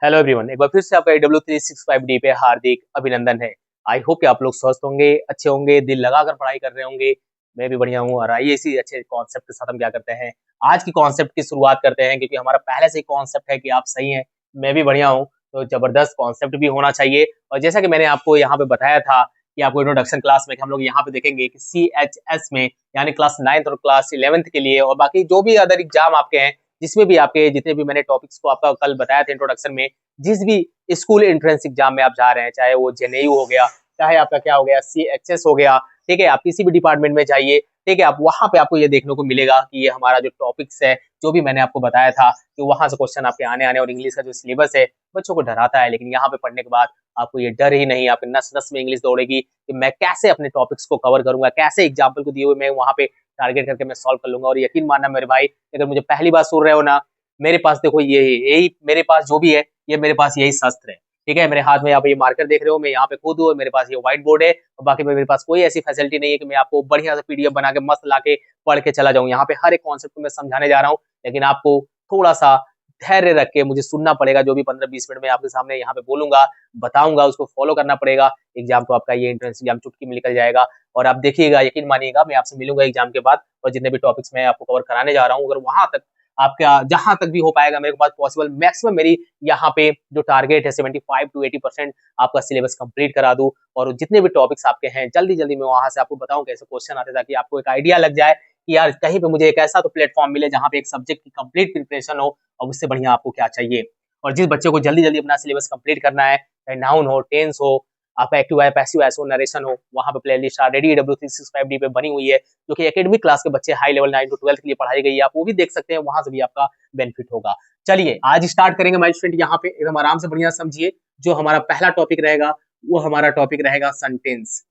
Hello everyone, एक बार फिर से आपका AW365D पे हार्दिक अभिनंदन है। आई होप कि आप लोग स्वस्थ होंगे, अच्छे होंगे, दिल लगाकर पढ़ाई कर रहे होंगे। मैं भी बढ़िया हूँ और आइए इसी अच्छे कॉन्सेप्ट के साथ हम क्या करते हैं, आज की कॉन्सेप्ट की शुरुआत करते हैं क्योंकि हमारा पहले से ही कॉन्सेप्ट है कि आप सही हैं, मैं भी बढ़िया हूँ, तो जबरदस्त कॉन्सेप्ट भी होना चाहिए। और जैसा कि मैंने आपको यहाँ पे बताया था कि आपको इंट्रोडक्शन क्लास में हम लोग यहाँ पे देखेंगे कि CHS में यानी क्लास 9th और क्लास 11th के लिए और बाकी जो भी अदर एग्जाम आपके हैं, जिसमें भी आपके जितने भी मैंने टॉपिक्स को आपका कल बताया था इंट्रोडक्शन में, जिस भी स्कूल एंट्रेंस एग्जाम में आप जा रहे हैं, चाहे वो जेएनयू हो गया, चाहे आपका क्या हो गया CHS हो गया, ठीक है, आप किसी भी डिपार्टमेंट में जाइए, ठीक है, आप वहां पे आपको ये देखने को मिलेगा कि ये हमारा जो टॉपिक्स है, जो भी मैंने आपको बताया था कि वहां से क्वेश्चन आपके आने आने और इंग्लिश का जो सिलेबस है बच्चों को डराता है, लेकिन यहाँ पे पढ़ने के बाद आपको ये डर ही नहीं, आपके नस नस में इंग्लिश दौड़ेगी कि मैं कैसे अपने टॉपिक्स को कवर करूंगा, कैसे एग्जाम्पल को दिए हुए मैं वहां पे टारगेट करके मैं सॉल्व कर लूंगा। और यकीन मानना मेरे भाई, अगर मुझे पहली बार सुन रहे हो ना, मेरे पास देखो ये यही मेरे पास जो भी है, ये मेरे पास यही शस्त्र है, ठीक है। मेरे हाथ में यहाँ पे ये मार्कर देख रहे हो, मैं यहाँ पे खुद हूँ, मेरे पास ये व्हाइट बोर्ड है और बाकी मेरे पास कोई ऐसी फैसिलिटी नहीं है कि मैं आपको बढ़िया से पीडीएफ बना के मस्त ला के पढ़ के चला जाऊँ। यहाँ पे हर एक कॉन्सेप्ट को मैं समझाने जा रहा हूँ, लेकिन आपको थोड़ा सा धैर्य रख के मुझे सुनना पड़ेगा। जो भी 15-20 मिनट में आपके सामने यहाँ पे बोलूंगा, बताऊंगा, उसको फॉलो करना पड़ेगा। एग्जाम तो आपका ये एंट्रेंस एग्जाम चुटकी में निकल जाएगा और आप देखिएगा, यकीन मानिएगा, मैं आपसे मिलूंगा एग्जाम के बाद और जितने भी टॉपिक्स मैं आपको कवर कराने जा रहा हूँ, अगर वहां तक आपका जहां तक भी हो पाएगा मेरे पास पॉसिबल, मैक्सिमम मेरी यहाँ पे जो टारगेट है 75 to 80% आपका सिलेबस कंप्लीट करा दूं और जितने भी टॉपिक्स आपके हैं जल्दी जल्दी मैं वहां से आपको बताऊं कैसे क्वेश्चन आते, ताकि आपको एक आइडिया लग जाए कि यार कहीं पे मुझे एक ऐसा तो प्लेटफॉर्म मिले जहां पे एक सब्जेक्ट की कंप्लीट प्रिपरेशन हो और उससे बढ़िया आपको क्या चाहिए। और जिस बच्चे को जल्दी जल्दी अपना सिलेबस कंप्लीट करना है, चाहे नाउन हो, टेंस हो, आपका एक्टिव है, पैसिव वॉइस हो, नरेशन हो, वहां पे प्लेलिस्ट ऑलरेडी AW365D पे बनी हुई है, जो कि एकेडमिक क्लास के बच्चे हाई लेवल 9 to 12 के लिए पढ़ाई गई है, आप वो भी देख सकते हैं, वहां से भी आपका बेनिफिट होगा। चलिए आज स्टार्ट करेंगे माय स्टूडेंट, यहाँ पे एकदम आराम से बढ़िया समझिए। जो हमारा पहला टॉपिक रहेगा वो हमारा टॉपिक रहेगा सेंटेंस।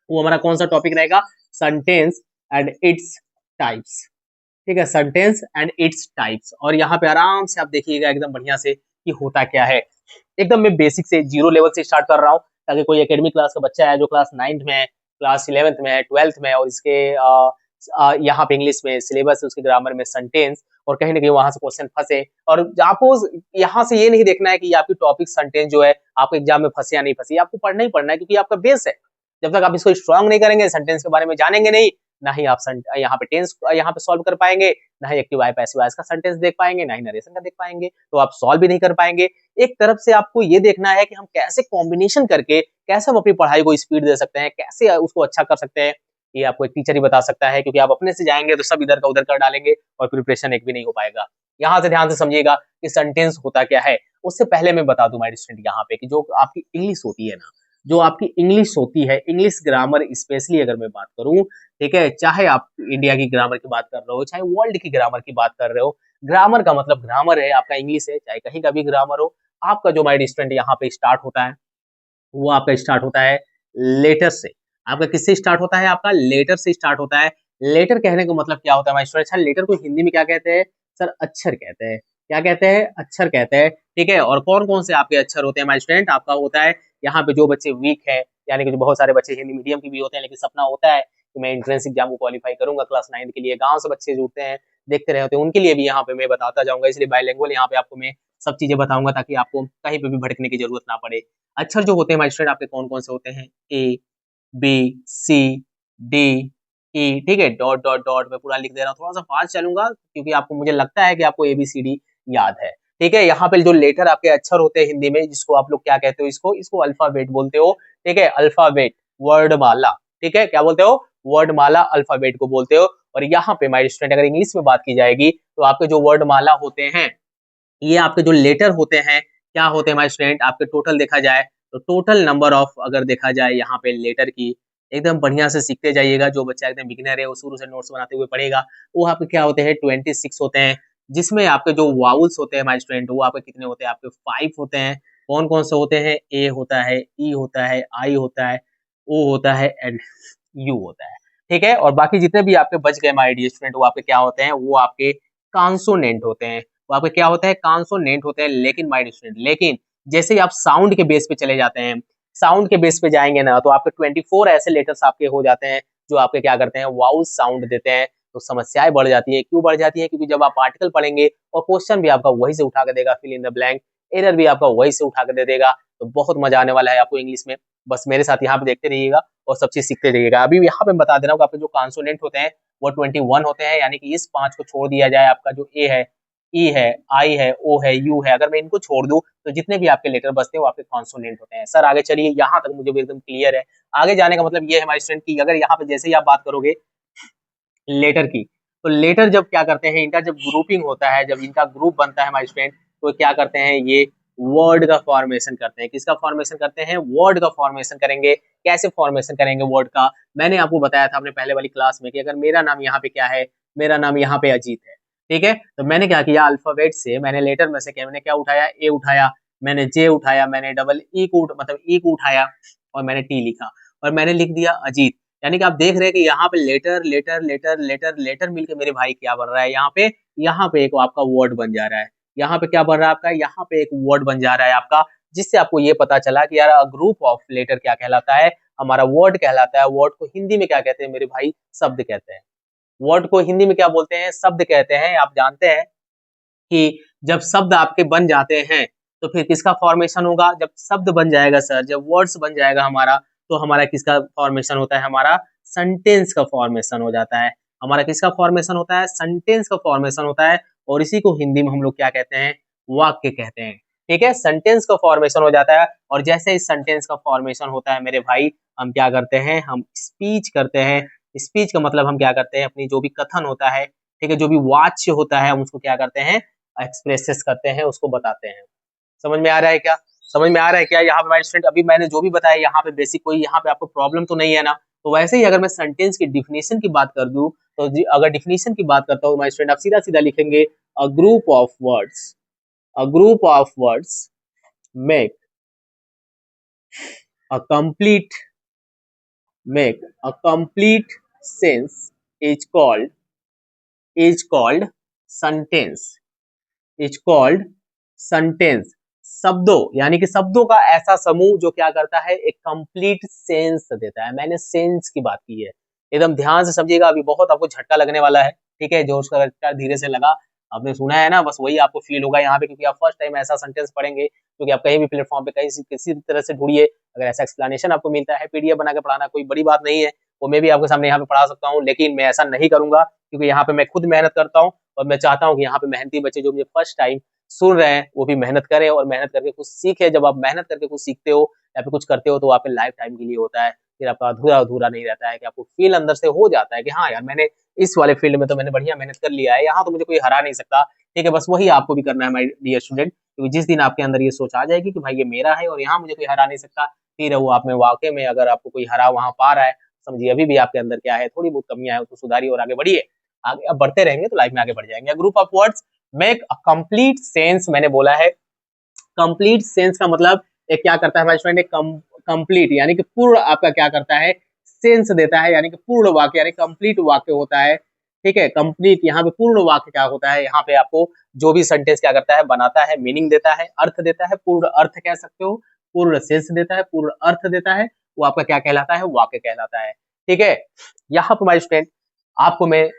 वो हमारा कौन सा टॉपिक रहेगा? सेंटेंस एंड इट्स टाइप्स, ठीक है, सेंटेंस एंड इट्स टाइप्स। और यहाँ पे आराम से आप देखिएगा एकदम बढ़िया से कि होता क्या है। एकदम मैं बेसिक से जीरो लेवल से स्टार्ट कर रहा हूँ, ताकि कोई एकेडमिक क्लास का बच्चा है जो क्लास 9th में है, क्लास 11th में है, 12th में है और इसके यहाँ पे इंग्लिश में सिलेबस है, उसके ग्रामर में सेंटेंस, और कहीं ना कहीं वहां से क्वेश्चन फंसे। और आपको यहाँ से ये नहीं देखना है कि आपकी टॉपिक सेंटेंस जो है आपको एग्जाम में फंसे या नहीं फंसे, आपको पढ़ना ही पढ़ना है क्योंकि आपका बेस है। जब तक आप इसको स्ट्रांग नहीं करेंगे, सेंटेंस के बारे में जानेंगे नहीं, ना ही आप यहाँ पे टेंस यहाँ पे सॉल्व कर पाएंगे, ना ही एक्टिव आई पैसिव वॉइस का सेंटेंस देख पाएंगे, ना ही नरेशन का देख पाएंगे, तो आप सॉल्व भी नहीं कर पाएंगे। एक तरफ से आपको ये देखना है कि हम कैसे कॉम्बिनेशन करके कैसे हम अपनी पढ़ाई को स्पीड दे सकते हैं, कैसे उसको अच्छा कर सकते हैं, ये आपको एक टीचर ही बता सकता है, क्योंकि आप अपने से जाएंगे तो सब इधर का उधर कर डालेंगे और प्रिपरेशन एक भी नहीं हो पाएगा। यहाँ से ध्यान से समझिएगा कि सेंटेंस होता क्या है। उससे पहले मैं बता दूं माय स्टूडेंट यहाँ पे कि जो आपकी इंग्लिश होती है ना, जो आपकी इंग्लिश होती है, इंग्लिश ग्रामर स्पेशली अगर मैं बात करूं, ठीक है, चाहे आप इंडिया की ग्रामर की बात कर रहे हो, चाहे वर्ल्ड की ग्रामर की बात कर रहे हो, ग्रामर का मतलब ग्रामर है आपका इंग्लिश है, चाहे कहीं का भी ग्रामर हो। आपका जो माय स्टूडेंट यहाँ पे स्टार्ट होता है, वो आपका स्टार्ट होता है लेटर से। आपका किससे स्टार्ट होता है? आपका लेटर से स्टार्ट होता है। लेटर कहने का मतलब क्या होता है माय स्टूडेंट? अच्छा, लेटर को हिंदी में क्या कहते हैं सर? अक्षर कहते हैं। क्या कहते हैं? अक्षर कहते हैं, ठीक है। और कौन कौन से आपके अक्षर होते हैं माय स्टूडेंट? आपका होता है यहाँ पे जो बच्चे वीक है, यानी कि जो बहुत सारे बच्चे हिंदी मीडियम के भी होते हैं, लेकिन सपना होता है कि मैं एंट्रेंस एग्जाम को क्वालिफाई करूंगा क्लास 9 के लिए, गांव से बच्चे जुड़ते हैं, देखते रहे होते हैं, उनके लिए भी यहाँ पे मैं बताता जाऊंगा। इसलिए बाइलिंगुअल यहाँ पे आपको मैं सब चीजें बताऊंगा ताकि आपको कहीं पे भी भटकने की जरूरत ना पड़े। अक्षर जो होते हैं माय स्टूडेंट आपके कौन कौन से होते हैं? ए, बी, सी, डी, ई, ठीक है, डॉट डॉट डॉट मैं पूरा लिख दे रहा हूँ, थोड़ा सा फास्ट चलूंगा क्योंकि आपको मुझे लगता है कि आपको ABCD याद है, ठीक है। यहाँ पे जो लेटर आपके अक्षर होते हैं हिंदी में, जिसको आप लोग क्या कहते हो? इसको इसको अल्फाबेट बोलते हो, ठीक है, अल्फाबेट, वर्डमाला, ठीक है, क्या बोलते हो? वर्डमाला, अल्फाबेट को बोलते हो। और यहाँ पे माय स्टूडेंट अगर इंग्लिश में बात की जाएगी तो आपके जो वर्डमाला होते हैं, ये आपके जो लेटर होते हैं, क्या होते हैं माय स्टूडेंट? आपके टोटल देखा जाए तो टोटल नंबर ऑफ अगर देखा जाए यहाँ पे लेटर की, एकदम बढ़िया से सीखते जाइएगा। जो बच्चा एकदम बिगिनर है वो शुरू से नोट्स बनाते हुए पढ़ेगा, वो आपके क्या होते हैं? 26 होते हैं। जिसमें आपके जो वाउल्स होते हैं माय स्टूडेंट, वो आपके कितने होते हैं? आपके 5 होते हैं। कौन कौन से होते हैं? ए होता है, ई होता है, आई होता है, ओ होता है एंड यू होता है, ठीक है। और बाकी जितने भी आपके बच गए माय डियर स्टूडेंट, वो आपके क्या होते हैं? वो आपके कॉन्सोनेंट होते हैं। वो आपके क्या होते हैं? कॉन्सोनेंट होते हैं। लेकिन माय स्टूडेंट, लेकिन जैसे ही आप साउंड के बेस पे चले जाते हैं, साउंड के बेस पे जाएंगे ना, तो आपके 24 ऐसे लेटर्स आपके हो जाते हैं जो आपके क्या करते हैं? वाउल साउंड देते हैं। तो समस्याएं बढ़ जाती है। क्यों बढ़ जाती है? क्योंकि जब आप आर्टिकल पढ़ेंगे और क्वेश्चन भी आपका वही से उठा के देगा, fill in the blank, error भी आपका वही से उठा के दे देगा। तो बहुत मजा आने वाला है आपको इंग्लिश में। बस मेरे साथ यहाँ पे देखते रहिएगा और सब चीज सीखते रहिएगा। अभी यहाँ पे बता दे रहा हूँ आपके जो कॉन्सोनेंट होते हैं वो 21 होते हैं, यानी कि इस 5 को छोड़ दिया जाए, आपका जो ए है, ई है, आई है, ओ है, यू है, अगर मैं इनको छोड़ दूं तो जितने भी आपके लेटर बचते हैं वो आपके कॉन्सोनेंट होते हैं। सर आगे चलिए, यहाँ तक मुझे भी एकदम क्लियर है। आगे जाने का मतलब ये है हमारे स्टूडेंट की, अगर यहाँ पे जैसे ही आप बात करोगे लेटर की, तो लेटर जब क्या करते हैं, इनका जब ग्रुपिंग होता है, जब इनका ग्रुप बनता है हमारे स्टूडेंट, तो क्या करते हैं, ये वर्ड का फॉर्मेशन करते हैं। किसका फॉर्मेशन करते हैं? वर्ड का फॉर्मेशन करेंगे। कैसे फॉर्मेशन करेंगे वर्ड का? मैंने आपको बताया था अपने पहले वाली क्लास में कि अगर मेरा नाम यहाँ पे क्या है, मेरा नाम यहाँ पे अजीत है, ठीक है, तो मैंने क्या किया, अल्फाबेट से मैंने लेटर में से क्या, मैंने क्या उठाया, ए उठाया, मैंने जे उठाया, मैंने डबल ई को मतलब ई को उठाया और मैंने टी लिखा और मैंने लिख दिया अजीत। यानी कि आप देख रहे हैं कि यहाँ पे letter letter letter letter letter मिलके मेरे भाई क्या बन रहा है, यहाँ पे एक आपका वर्ड बन जा रहा है। यहाँ पे क्या बन रहा है आपका, यहाँ पे एक वर्ड बन जा रहा है आपका, जिससे आपको ये पता चला कि यार ग्रुप ऑफ लेटर क्या कहलाता है, हमारा वर्ड कहलाता है। वर्ड को हिंदी में क्या कहते हैं मेरे भाई? शब्द कहते हैं। वर्ड को हिंदी में क्या बोलते हैं? शब्द कहते हैं। आप जानते हैं कि जब शब्द आपके बन जाते हैं तो फिर किसका फॉर्मेशन होगा? जब शब्द बन जाएगा सर, जब वर्ड्स बन जाएगा हमारा, तो हमारा किसका फॉर्मेशन होता है? हमारा सेंटेंस का फॉर्मेशन हो जाता है। हमारा किसका फॉर्मेशन होता है? सेंटेंस का फॉर्मेशन होता है। और इसी को हिंदी में हम लोग क्या कहते हैं? वाक्य कहते हैं। ठीक है, सेंटेंस का फॉर्मेशन हो जाता है। और जैसे इस सेंटेंस का फॉर्मेशन होता है मेरे भाई, हम क्या करते हैं? हम स्पीच करते हैं। स्पीच का मतलब हम क्या करते हैं? अपनी जो भी कथन होता है, ठीक है, जो भी वाच्य होता है, हम उसको क्या करते हैं? एक्सप्रेसेस करते हैं, उसको बताते हैं। समझ में आ रहा है क्या? समझ में आ रहा है क्या? यहाँ पे माय स्टूडेंट अभी मैंने जो भी बताया यहाँ पे बेसिक, कोई यहाँ पे आपको प्रॉब्लम तो नहीं है ना? तो वैसे ही अगर मैं सेंटेंस की डिफिनेशन की बात कर दूं, तो अगर डिफिनेशन की बात करता हूँ माय स्टूडेंट, आप सीधा सीधा लिखेंगे a group of words, a group of words make a complete, make a complete sense is called sentence, is called sentence. शब्दों, यानी कि शब्दों का ऐसा समूह जो क्या करता है, एक कंप्लीट सेंस देता है। मैंने सेंस की बात की है, एकदम ध्यान से समझिएगा, अभी बहुत आपको झटका लगने वाला है। ठीक है, जो उसका झटका धीरे से लगा, आपने सुना है ना, बस वही आपको फील होगा यहाँ पे, क्योंकि आप फर्स्ट टाइम ऐसा सेंटेंस पढ़ेंगे, क्योंकि आप कहीं भी प्लेटफॉर्म पे कहीं किसी भी तरह से ढूंढिए, अगर ऐसा एक्सप्लेनेशन आपको मिलता है, पीडीएफ बना के पढ़ाना कोई बड़ी बात नहीं है, वो मैं भी आपके सामने यहाँ पे पढ़ा सकता हूँ, लेकिन मैं ऐसा नहीं करूंगा, क्योंकि यहाँ पे मैं खुद मेहनत करता हूँ और मैं चाहता हूँ कि यहाँ पे मेहनती बच्चे जो मुझे फर्स्ट टाइम सुन रहे हैं वो भी मेहनत करें और मेहनत करके कुछ सीखे। जब आप मेहनत करके कुछ सीखते हो या फिर कुछ करते हो तो आपके लाइफ टाइम के लिए होता है, फिर आपका अधूरा अधूरा नहीं रहता है, कि आपको फील अंदर से हो जाता है कि हाँ यार, मैंने इस वाले फील्ड में तो मैंने बढ़िया मेहनत कर लिया है, यहाँ तो मुझे कोई हरा नहीं सकता। ठीक है, बस वही आपको भी करना है माय डियर स्टूडेंट, क्योंकि जिस दिन आपके अंदर ये सोच आ जाएगी कि भाई ये मेरा है और यहाँ मुझे कोई हरा नहीं सकता, फिर वो आप में वाकई में अगर आपको कोई हरा वहां पा रहा है, समझिए अभी भी आपके अंदर क्या है, थोड़ी बहुत कमियां है, उसको सुधारिए और आगे बढ़िए। आगे अब बढ़ते रहेंगे तो लाइफ में आगे बढ़ जाएंगे। Group of words make a complete sense, मैंने बोला है कंप्लीट सेंस का मतलब एक क्या करता है हमारे स्टूडेंट, एक कंप्लीट यानी कि पूर्ण आपका क्या करता है, सेंस देता है, यानी कि पूर्ण वाक्य, यानी कंप्लीट वाक्य होता है। ठीक है, कंप्लीट यहाँ पे पूर्ण वाक्य क्या होता है, यहाँ पे आपको जो भी सेंटेंस क्या करता है, बनाता है, मीनिंग देता है, अर्थ देता है, पूर्ण अर्थ कह सकते हो, पूर्ण सेंस देता है, पूर्ण अर्थ देता है, वो आपका क्या कहलाता है, वाक्य कहलाता है। ठीक है, यहाँ पे हमारे स्टूडेंट आपको मैं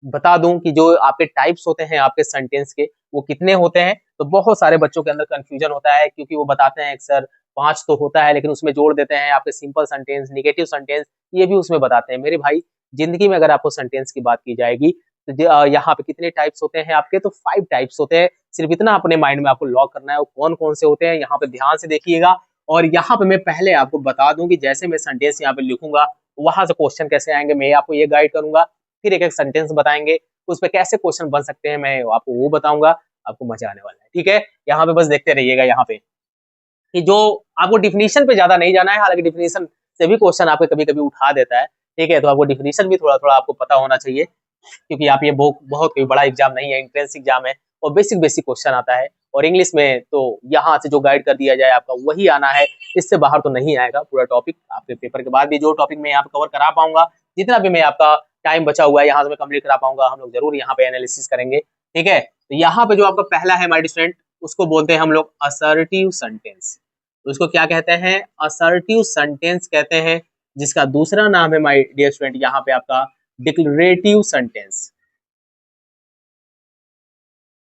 बता दूं कि जो आपके टाइप्स होते हैं आपके सेंटेंस के, वो कितने होते हैं। तो बहुत सारे बच्चों के अंदर कंफ्यूजन होता है, क्योंकि वो बताते हैं सर 5 तो होता है, लेकिन उसमें जोड़ देते हैं आपके सिंपल सेंटेंस, नेगेटिव सेंटेंस, ये भी उसमें बताते हैं। मेरे भाई, जिंदगी में अगर आपको सेंटेंस की बात की जाएगी तो यहाँ पे कितने टाइप्स होते हैं आपके, तो 5 टाइप्स होते हैं। सिर्फ इतना अपने माइंड में आपको लॉक करना है, वो कौन कौन से होते हैं, यहाँ पे ध्यान से देखिएगा। और यहाँ पे मैं पहले आपको बता दूं कि जैसे मैं सेंटेंस यहाँ पे लिखूंगा, वहां से क्वेश्चन कैसे आएंगे मैं आपको ये गाइड करूंगा। फिर एक एक सेंटेंस बताएंगे, उस पे कैसे क्वेश्चन बन सकते हैं मैं आपको वो बताऊंगा। आपको मजा आने वाला है। ठीक है, यहाँ पे बस देखते रहिएगा यहाँ पे कि जो आपको डिफिनीशन पे ज्यादा नहीं जाना है, हालांकि डिफिनीशन से भी क्वेश्चन आपको कभी कभी उठा देता है। ठीक है, तो आपको डिफिनीशन भी थोड़ा थोड़ा आपको पता होना चाहिए, क्योंकि आप ये बहुत कोई बड़ा एग्जाम नहीं है, एंट्रेंस एग्जाम है और बेसिक बेसिक क्वेश्चन आता है। और इंग्लिश में तो यहाँ से जो गाइड कर दिया जाए आपका वही आना है, इससे बाहर तो नहीं आएगा पूरा टॉपिक। आपके पेपर के बाद भी जो टॉपिक मैं यहाँ पे कवर करा पाऊंगा, जितना भी मैं आपका टाइम बचा हुआ है यहाँ से मैं कंप्लीट करा पाऊंगा, हम लोग जरूर यहाँ पे एनालिसिस करेंगे। ठीक है, तो यहाँ पे जो आपका पहला है माय स्टूडेंट, उसको बोलते हैं हम लोग असर्टिव सेंटेंस। तो इसको क्या कहते हैं? असर्टिव सेंटेंस कहते हैं। जिसका दूसरा नाम है माय डियर स्टूडेंट यहाँ पे आपका डिक्लरेटिव सेंटेंस।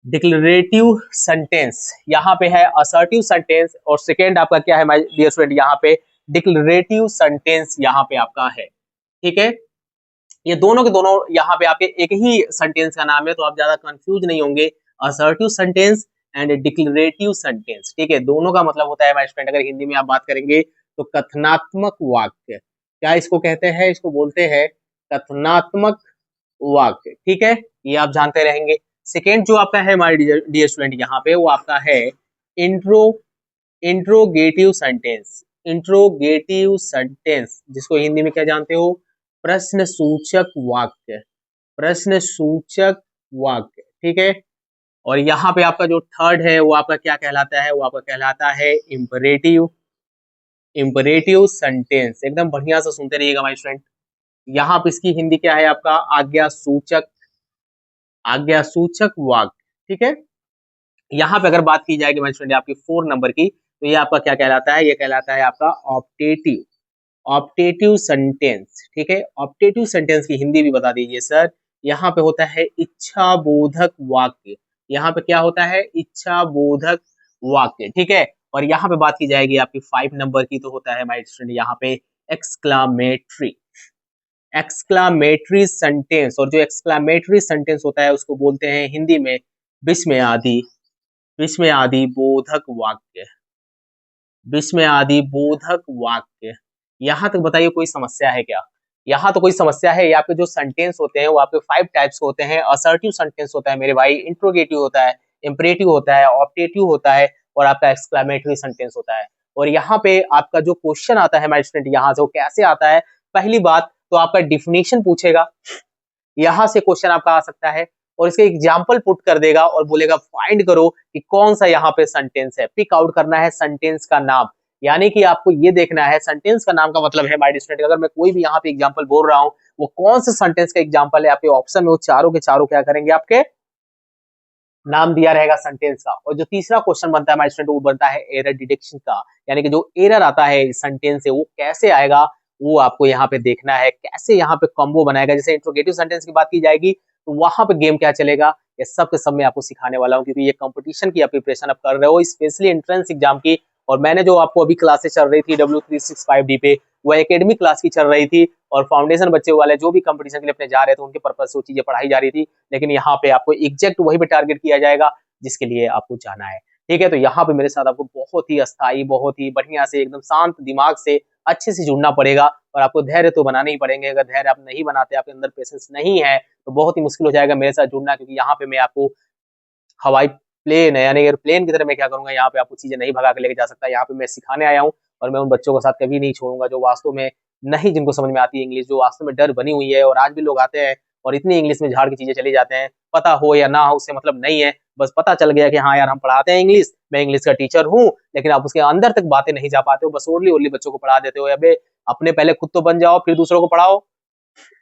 डिक्लरेटिव सेंटेंस यहाँ पे है, असर्टिव सेंटेंस, और सेकेंड आपका क्या है माय डियर स्टूडेंट, यहाँ पे डिक्लरेटिव सेंटेंस यहाँ पे आपका है। ठीक है, ये दोनों के दोनों यहाँ पे आपके एक ही सेंटेंस का नाम है, तो आप ज्यादा कंफ्यूज नहीं होंगे। असर्टिव सेंटेंस एंड डिक्लरेटिव सेंटेंस, ठीक है, दोनों का मतलब होता है माय स्टूडेंट, अगर हिंदी में आप बात करेंगे तो कथनात्मक वाक्य। क्या इसको कहते हैं? इसको बोलते हैं कथनात्मक वाक्य। ठीक है, ये आप जानते रहेंगे। सेकेंड जो आपका है हमारे डियर स्टूडेंट यहाँ पे, वो आपका है intro interrogative sentence. Interrogative sentence जिसको हिंदी में क्या जानते हो? प्रश्न सूचक वाक्य। प्रश्न सूचक वाक्य, ठीक है। और यहाँ पे आपका जो थर्ड है वो आपका क्या कहलाता है? वो आपका कहलाता है इम्परेटिव इम्परेटिव सेंटेंस। एकदम बढ़िया से सुनते रहिएगा माय स्टूडेंट। यहाँ पे इसकी हिंदी क्या है आपका? आज्ञा सूचक वाक्य। ठीक है, यहाँ पे अगर बात की जाएगी माय स्टूडेंट आपकी 4 नंबर की, तो ये आपका क्या कहलाता है? ये कहलाता है आपका ऑप्टेटिव ऑप्टेटिव सेंटेंस। ठीक है, ऑप्टेटिव सेंटेंस की हिंदी भी बता दीजिए सर। यहाँ पे होता है इच्छा बोधक वाक्य। यहाँ पे क्या होता है? इच्छा बोधक वाक्य। ठीक है, और यहाँ पे बात की जाएगी आपकी 5 नंबर की, तो होता है माय स्टूडेंट यहाँ पे एक्सक्लामेटरी एक्सक्लामेटरी सेंटेंस। और जो एक्सक्लामेटरी सेंटेंस होता है उसको बोलते हैं हिंदी में विस्मयादि बोधक वाक्य। विस्मयादि बोधक वाक्य। यहाँ तक बताइए कोई समस्या है क्या? यहाँ तो कोई समस्या है। यहाँ पे जो सेंटेंस होते हैं वो आपके 5 टाइप्स के होते हैं। असर्टिव सेंटेंस होता है मेरे भाई, इंट्रोगेटिव होता है, इम्परेटिव होता है, ऑप्टेटिव होता है, और आपका एक्सक्लामेटरी सेंटेंस होता है। और यहाँ पे आपका जो क्वेश्चन आता है माय स्टूडेंट, यहाँ से वो कैसे आता है? पहली बात तो आपका डिफिनेशन पूछेगा, यहाँ से क्वेश्चन आपका आ सकता है, और इसके एग्जाम्पल पुट कर देगा और बोलेगा फाइंड करो कि कौन सा यहाँ पे सेंटेंस है। पिक आउट करना है सेंटेंस का नाम, यानी कि आपको ये देखना है सेंटेंस का नाम का मतलब है माय स्टूडेंट, अगर मैं कोई भी यहाँ पे एग्जाम्पल बोल रहा हूँ वो कौन से सेंटेंस का एग्जाम्पल है, आपके ऑप्शन में वो चारों के चारों क्या करेंगे? आपके नाम दिया रहेगा सेंटेंस का। और जो तीसरा क्वेश्चन बनता है माय स्टूडेंट, वो बनता है एरर डिटेक्शन का, यानी कि जो एरर आता है सेंटेंस से वो कैसे आएगा, वो आपको यहाँ पे देखना है। कैसे यहाँ पे कॉम्बो बनाएगा। जैसे इंट्रोगेटिव सेंटेंस की बात की जाएगी तो वहां पे गेम क्या चलेगा, ये सब के सब मैं आपको सिखाने वाला हूँ, क्योंकि ये कंपटीशन की आप प्रिपरेशन आप कर रहे हो, स्पेशली एंट्रेंस एग्जाम की। और मैंने जो आपको अभी क्लासेस चल रही थी W365D पे, वो एकेडमिक क्लास की चल रही थी, और फाउंडेशन बच्चे वाले जो भी कंपटीशन के लिए अपने जा रहे थे उनके पर्पज से वो चीजें पढ़ाई जा रही थी। लेकिन यहाँ पे आपको एग्जैक्ट वही पे टारगेट किया जाएगा जिसके लिए आपको जाना है। ठीक है, तो यहाँ पे मेरे साथ आपको बहुत ही अस्थाई, बहुत ही बढ़िया से, एकदम शांत दिमाग से अच्छे से जुड़ना पड़ेगा, और आपको धैर्य तो बनाने ही पड़ेंगे। अगर धैर्य आप नहीं बनाते, आपके अंदर पेशेंस नहीं है, तो बहुत ही मुश्किल हो जाएगा मेरे साथ जुड़ना, क्योंकि यहाँ पे मैं आपको हवाई प्लेन है, यानी एयरप्लेन की तरह मैं क्या करूंगा, यहाँ पे आपको चीजें नहीं भगा के लेके जा सकता। यहाँ पे मैं सिखाने आया हूँ, और मैं उन बच्चों के साथ कभी नहीं छोड़ूंगा जो वास्तव में नहीं, जिनको समझ में आती है इंग्लिश, जो वास्तव में डर बनी हुई है। और आज भी लोग आते हैं और इतनी इंग्लिश में झाड़ की चीजें चली जाते हैं, पता हो या ना हो उससे मतलब नहीं है, बस पता चल गया कि हाँ यार हम पढ़ाते हैं इंग्लिश, मैं इंग्लिश का टीचर हूँ, लेकिन आप उसके अंदर तक बातें नहीं जा पाते हो, बस ओरली ओरली बच्चों को पढ़ा देते हो। अबे अपने पहले खुद तो बन जाओ, फिर दूसरों को पढ़ाओ।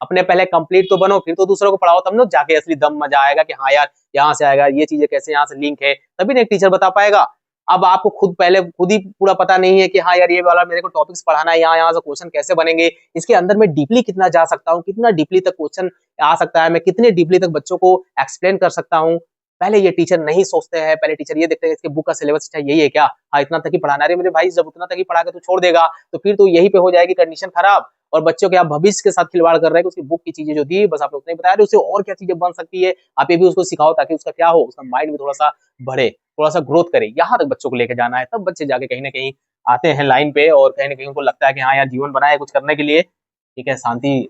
अपने पहले कंप्लीट तो बनो, फिर तो दूसरों को पढ़ाओ, तब ना जाके असली दम मजा आएगा कि हाँ यार यहाँ से आएगा, ये चीजें कैसे यहाँ से लिंक है, तभी ना एक टीचर बता पाएगा। अब आपको खुद ही पूरा पता नहीं है कि हाँ यार ये वाला मेरे को टॉपिक्स पढ़ाना है, यहाँ यहाँ से क्वेश्चन कैसे बनेंगे, इसके अंदर मैं डीपली कितना जा सकता हूँ, कितना डीपली तक क्वेश्चन आ सकता है, मैं कितने डीपली तक बच्चों को एक्सप्लेन कर सकता हूँ। पहले ये टीचर नहीं सोचते हैं, पहले टीचर ये देखते हैं इसके बुक का सिलेबस यही है क्या, हाँ इतना तक ही पढ़ाना। अरे मेरे भाई, जब उतना तक ही पढ़ा के तू छोड़ देगा तो फिर तो यही पे हो जाएगी कंडीशन खराब, और बच्चों के आप भविष्य के साथ खिलवाड़ कर रहे हैं कि उसकी बुक की चीजें जो दी बस आपने उतना ही बताया, उससे और क्या चीजें बन सकती है आप ये भी उसको सिखाओ, ताकि उसका क्या हो, उसका माइंड भी थोड़ा सा बढ़े, थोड़ा सा ग्रोथ करे। यहाँ तक बच्चों को लेकर जाना है, तब बच्चे जाके कहीं ना कहीं आते हैं लाइन पे, और कहीं ना कहीं उनको लगता है कि हाँ यार जीवन बना है कुछ करने के लिए। ठीक है, शांति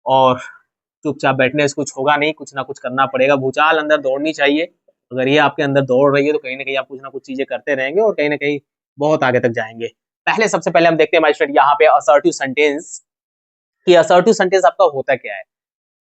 और चुपचाप बैठने से कुछ होगा नहीं, कुछ ना कुछ करना पड़ेगा, भूचाल अंदर दौड़नी चाहिए। अगर ये आपके अंदर दौड़ रही है तो कहीं ना कहीं आप कुछ ना कुछ चीजें करते रहेंगे, और कहीं ना कहीं बहुत आगे तक जाएंगे। पहले सबसे पहले हम देखते हैं माय स्टूडेंट यहाँ पे असर्टिव सेंटेंस, कि असर्टिव सेंटेंस आपका होता क्या है।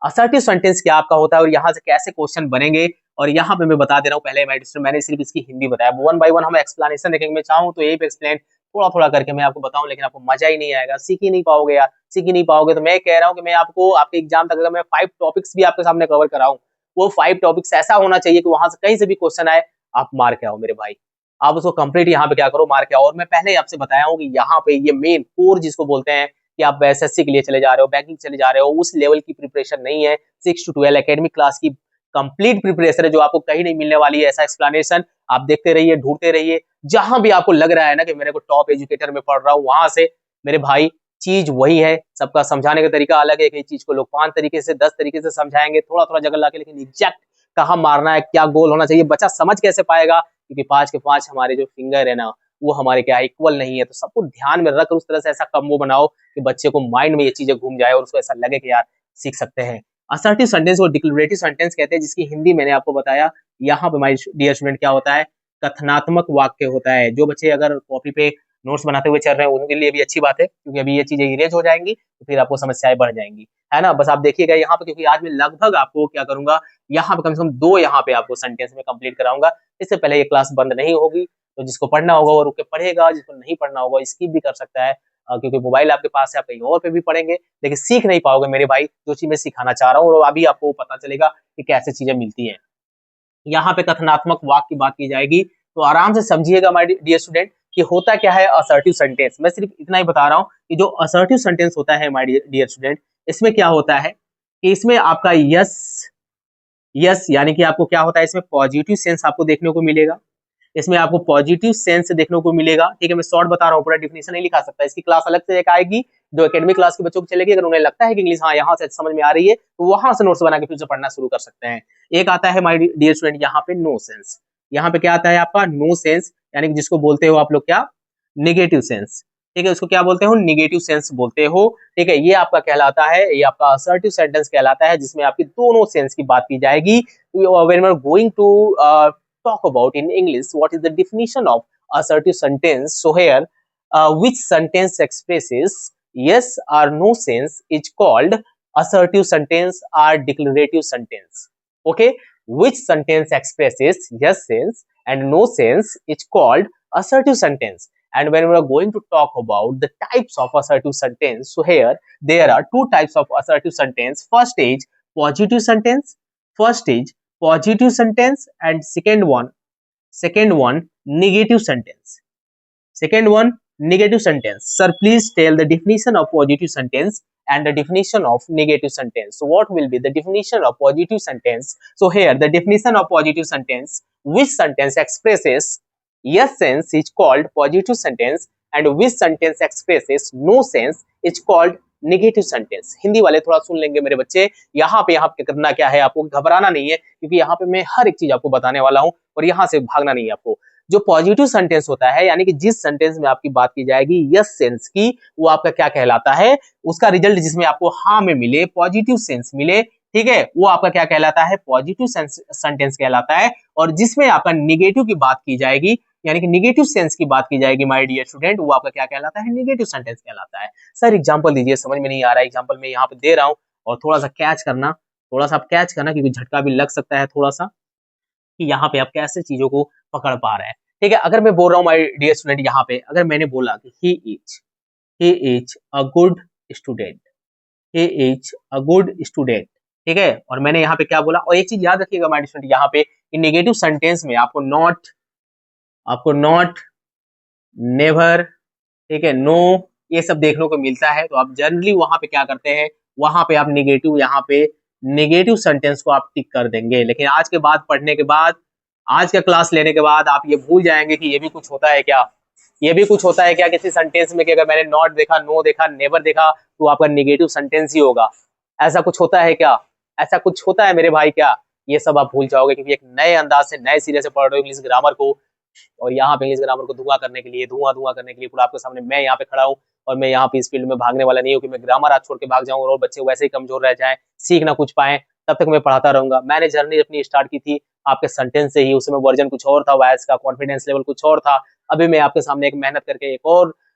असर्टिव सेंटेंस क्या आपका होता है, और यहाँ से कैसे क्वेश्चन बनेंगे, और यहाँ पे मैं बता दे रहा हूँ। पहले मैंने सिर्फ इसकी हिंदी बताया, वन बाय वन हम एक्सप्लेनेशन देखेंगे। मैं चाहूँ तो यही पे एक्सप्लेन थोड़ा थोड़ा करके मैं आपको बताऊं, लेकिन आपको मजा ही नहीं आएगा, सीख ही नहीं पाओगे यार, सीख ही नहीं पाओगे। तो मैं कह रहा हूँ कि मैं आपको आपके एग्जाम तक अगर मैं 5 टॉपिक्स भी आपके सामने कवर कराऊं, वो 5 टॉपिक्स ऐसा होना चाहिए कि वहां से कहीं से भी क्वेश्चन आए आप मार के आओ मेरे भाई। आप उसको कंप्लीट यहाँ पे क्या करो, मार के आओ। और मैं पहले ही आपसे बताया हूँ कि यहाँ पे ये मेन कोर जिसको बोलते हैं, कि आप एसएससी के लिए चले जा रहे हो, बैंकिंग चले जा रहे हो, उस लेवल की प्रिपरेशन नहीं है। 6 to 12 एकेडमिक क्लास की कंप्लीट प्रिपरेशन है जो आपको कहीं नहीं मिलने वाली है। ऐसा एक्सप्लेनेशन आप देखते रहिए, ढूंढते रहिए, जहां भी आपको लग रहा है ना कि मेरे को टॉप एजुकेटर में पढ़ रहा हूँ, वहां से मेरे भाई चीज वही है। सबका समझाने का तरीका अलग है, कई चीज को लोग 5 तरीके से 10 तरीके से समझाएंगे, थोड़ा थोड़ा जगह लाके, लेकिन एग्जैक्ट कहाँ मारना है, क्या गोल होना चाहिए, बच्चा समझ कैसे पाएगा, क्योंकि 5 के 5 हमारे जो फिंगर है ना वो हमारे क्या इक्वल नहीं है। तो सबको ध्यान में रख उस तरह से ऐसा कम्बो बनाओ कि बच्चे को माइंड में ये चीजें घूम जाए और उसको ऐसा लगे कि यार सीख सकते हैं। असर्टिव सेंटेंस को डिक्लेरेटिव सेंटेंस कहते हैं, जिसकी हिंदी मैंने आपको बताया। यहाँ पे माय डियर स्टूडेंट क्या होता है, कथनात्मक वाक्य होता है। जो बच्चे अगर कॉपी पे नोट्स बनाते हुए चल रहे हैं उनके लिए भी अच्छी बात है, क्योंकि अभी ये चीजें इरेज हो जाएंगी तो फिर आपको समस्याएं बढ़ जाएंगी, है ना। बस आप देखिएगा यहाँ पे, क्योंकि आज मैं लगभग आपको क्या करूंगा, यहाँ पे कम से कम 2 यहाँ पे आपको सेंटेंस में कंप्लीट कराऊंगा। इससे पहले ये क्लास बंद नहीं होगी, तो जिसको पढ़ना होगा वो रुक के पढ़ेगा, जिसको नहीं पढ़ना होगा स्किप भी कर सकता है, क्योंकि मोबाइल आपके पास है, आप कहीं और पे भी पढ़ेंगे लेकिन सीख नहीं पाओगे मेरे भाई जो चीज मैं सिखाना चाह रहा हूँ, और अभी आपको पता चलेगा कि कैसे चीजें मिलती हैं। यहाँ पे कथनात्मक वाक्य की बात की जाएगी, तो आराम से समझिएगा माय डियर स्टूडेंट कि होता क्या है असर्टिव सेंटेंस। मैं सिर्फ इतना ही बता रहा हूँ कि जो असर्टिव सेंटेंस होता है माय डियर स्टूडेंट, इसमें क्या होता है कि इसमें आपका यस यस यानी कि आपको क्या होता है, इसमें पॉजिटिव सेंस आपको देखने को मिलेगा, इसमें आपको पॉजिटिव सेंस देखने को मिलेगा। ठीक है, मैं शॉर्ट बता रहा हूँ, पूरा डिफिनेशन नहीं लिखा सकता, इसकी क्लास अलग से एक आएगी जो एकेडमिक क्लास के बच्चों को चलेगी। अगर उन्हें लगता है कि इंग्लिश हाँ यहाँ से समझ में आ रही है तो वहां से नोट्स बना के फिर से पढ़ना शुरू कर सकते हैं। एक आता है माय डियर स्टूडेंट यहाँ पे नो सेंस। यहाँ पे क्या आता है आपका नो सेंस, यानी कि जिसको बोलते हो आप लोग क्या, नेगेटिव सेंस। ठीक है, उसको क्या बोलते हो, नेगेटिव सेंस बोलते हो। ठीक है, ये आपका कहलाता है, ये आपका असर्टिव सेंटेंस कहलाता है, जिसमें आपकी दोनों सेंस की बात की जाएगी। When we are going to talk about in English what is the definition of assertive sentence. So here, which sentence expresses yes or no sense is called assertive sentence or declarative sentence. Okay, which sentence expresses yes sense and no sense is called assertive sentence. And when we are going to talk about the types of assertive sentence, so here there are 2 types of assertive sentence. First is positive sentence. First is positive sentence, and second one negative sentence. Second one negative sentence. Sir, please tell the definition of positive sentence and the definition of negative sentence. So what will be the definition of positive sentence? So here the definition of positive sentence, which sentence expresses yes sense is called positive sentence and which sentence expresses no sense is called negative sentence. Hindi वाले थोड़ा सुन लेंगे मेरे बच्चे, यहाँ पे करना क्या है, आपको घबराना नहीं है, क्योंकि यहाँ पे मैं हर एक चीज आपको बताने वाला हूँ और यहाँ से भागना नहीं है आपको। जो पॉजिटिव सेंटेंस होता है, यानी कि जिस सेंटेंस में आपकी बात की जाएगी यस सेंस की, वो आपका क्या कहलाता है, उसका रिजल्ट जिसमें आपको हाँ में मिले, पॉजिटिव सेंस मिले, ठीक है, वो आपका क्या कहलाता है, पॉजिटिव सेंटेंस कहलाता है। और जिसमें आपका निगेटिव की बात की जाएगी, यानी कि निगेटिव सेंस की बात की जाएगी माय डियर स्टूडेंट, वो आपका क्या कहलाता है, नेगेटिव सेंटेंस कहलाता है। सर एग्जांपल दीजिए, समझ में नहीं आ रहा है, एग्जांपल मैं यहाँ पे दे रहा हूँ और थोड़ा सा कैच करना, थोड़ा सा आप कैच करना, क्योंकि झटका भी लग सकता है थोड़ा सा कि यहाँ पे आप कैसे चीजों को पकड़ पा रहे हैं। ठीक है, अगर मैं बोल रहा हूँ माय डियर स्टूडेंट, यहाँ पे अगर मैंने बोला कि he is a good student, he is a good student, ठीक है, और मैंने यहाँ पे क्या बोला, और एक चीज याद रखिएगा माय डियर स्टूडेंट, यहाँ पे नेगेटिव सेंटेंस में आपको नॉट, नेवर, ठीक है, नो, ये सब देखने को मिलता है। तो आप जनरली वहां पे क्या करते हैं, वहां पे आप नेगेटिव, यहाँ पे नेगेटिव सेंटेंस को आप टिक कर देंगे। लेकिन आज के बाद पढ़ने के बाद, आज का क्लास लेने के बाद आप ये भूल जाएंगे कि ये भी कुछ होता है क्या, ये भी कुछ होता है क्या किसी सेंटेंस में, कि अगर मैंने नॉट देखा, नो देखा, नेवर देखा तो आपका नेगेटिव सेंटेंस ही होगा। ऐसा कुछ होता है क्या, ऐसा कुछ होता है मेरे भाई क्या, ये सब आप भूल जाओगे, क्योंकि एक नए अंदाज से नए सिरे से पढ़ रहे हो इंग्लिश ग्रामर को। और यहाँ पे इंग्लिश ग्रामर को धुआं करने के लिए, धुआं करने के लिए पूरा आपके सामने मैं यहाँ पे खड़ा हूँ, और मैं यहाँ पे इस फील्ड में भागने वाला नहीं हूँ कि मैं ग्रामर आज छोड़ के भाग जाऊँ और बच्चे वैसे ही कमजोर रह जाएं, सीख ना कुछ पाए, तब तक मैं पढ़ाता रहूंगा। मैंने जर्नी अपनी स्टार्ट की थी आपके सेंटेंस से ही, उसमें वर्जन कुछ और था, वॉइस का कॉन्फिडेंस लेवल कुछ और था। अभी मैं आपके सामने एक मेहनत करके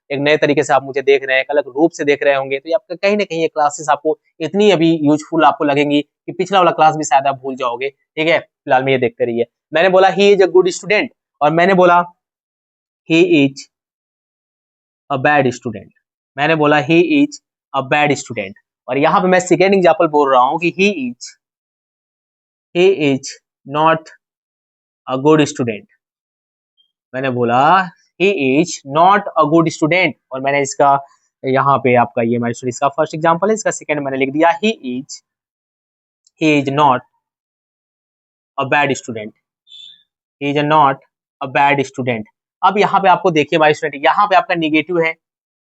एक नए तरीके से आप मुझे देख रहे हैं, एक अलग रूप से देख रहे होंगे, तो आपका कहीं ना कहीं ये क्लासेस आपको इतनी अभी यूजफुल आपको लगेंगी कि पिछला वाला क्लास भी शायद आप भूल जाओगे। ठीक है, फिलहाल में ये देखते रहिए। मैंने बोला he is a good student, और मैंने बोला he is a bad student, मैंने बोला he is a bad student। और यहाँ पे मैं सेकेंड एग्जाम्पल बोल रहा हूँ कि he is not a good student, मैंने बोला he is not a good student, और मैंने इसका यहाँ पे आपका ये हमारे इसका फर्स्ट एग्जाम्पल है, इसका सेकेंड मैंने लिख दिया he is not a bad student, he is not a bad student. अब यहाँ पे आपको देखिए माय स्टूडेंट, यहाँ पे आपका निगेटिव है,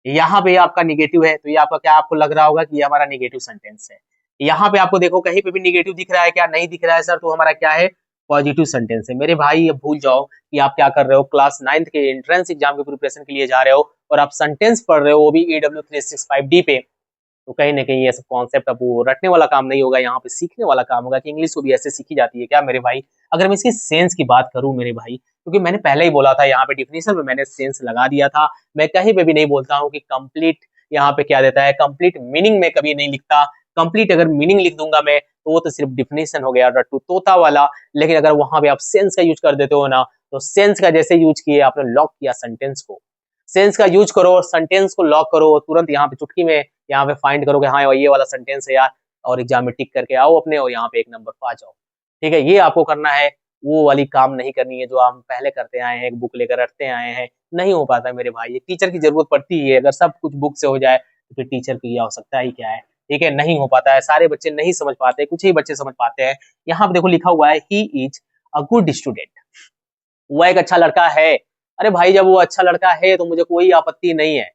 यहाँ पे आपका निगेटिव है, तो ये आपका क्या आपको लग रहा होगा कि ये हमारा निगेटिव सेंटेंस है। यहाँ पे आपको देखो कहीं पे भी निगेटिव दिख रहा है क्या? नहीं दिख रहा है सर, तो हमारा क्या है? पॉजिटिव सेंटेंस है। मेरे भाई ये भूल जाओ कि आप क्या कर रहे हो, क्लास 9th के एंट्रेंस एग्जाम की प्रिपरेशन के लिए जा रहे हो और आप सेंटेंस पढ़ रहे हो, वो भी EW365D पे। तो कहीं न कहीं ये सब कॉन्सेप्ट अब वो रटने वाला काम नहीं होगा, यहाँ पे सीखने वाला काम होगा कि इंग्लिश को भी ऐसे सीखी जाती है क्या मेरे भाई? अगर मैं इसकी सेंस की बात करूँ मेरे भाई, क्योंकि मैंने पहले ही बोला था यहाँ पे डेफिनिशन में मैंने सेंस लगा दिया था। मैं कहीं पे भी नहीं बोलता हूँ कि कंप्लीट यहाँ पे क्या देता है, कंप्लीट मीनिंग में कभी नहीं लिखता। कंप्लीट अगर मीनिंग लिख दूंगा मैं, तो वो तो सिर्फ डेफिनिशन हो गया रट्टू तोता वाला। लेकिन अगर वहाँ पे आप सेंस का यूज़ कर देते हो ना, तो सेंस का जैसे यूज़ किए आपने लॉक किया सेंटेंस को। सेंस का यूज़ करो, सेंटेंस को लॉक करो, तुरंत यहाँ पे चुटकी में यहाँ पे फाइंड करो कि हाँ ये वाला सेंटेंस है यार, और एग्जाम में टिक करके आओ अपने और यहाँ पे 1 नंबर पा जाओ। ठीक है, ये आपको करना है, वो वाली काम नहीं करनी है जो हम पहले करते आए हैं, एक बुक लेकर रटते आए हैं। नहीं हो पाता मेरे भाई, ये टीचर की जरूरत पड़ती है। अगर सब कुछ बुक से हो जाए तो फिर टीचर की आवश्यकता ही क्या है? ठीक है, नहीं हो पाता है, सारे बच्चे नहीं समझ पाते, कुछ ही बच्चे समझ पाते हैं। यहाँ पे देखो लिखा हुआ है he is a good student, वह एक अच्छा लड़का है। अरे भाई जब वो अच्छा लड़का है तो मुझे कोई आपत्ति नहीं है,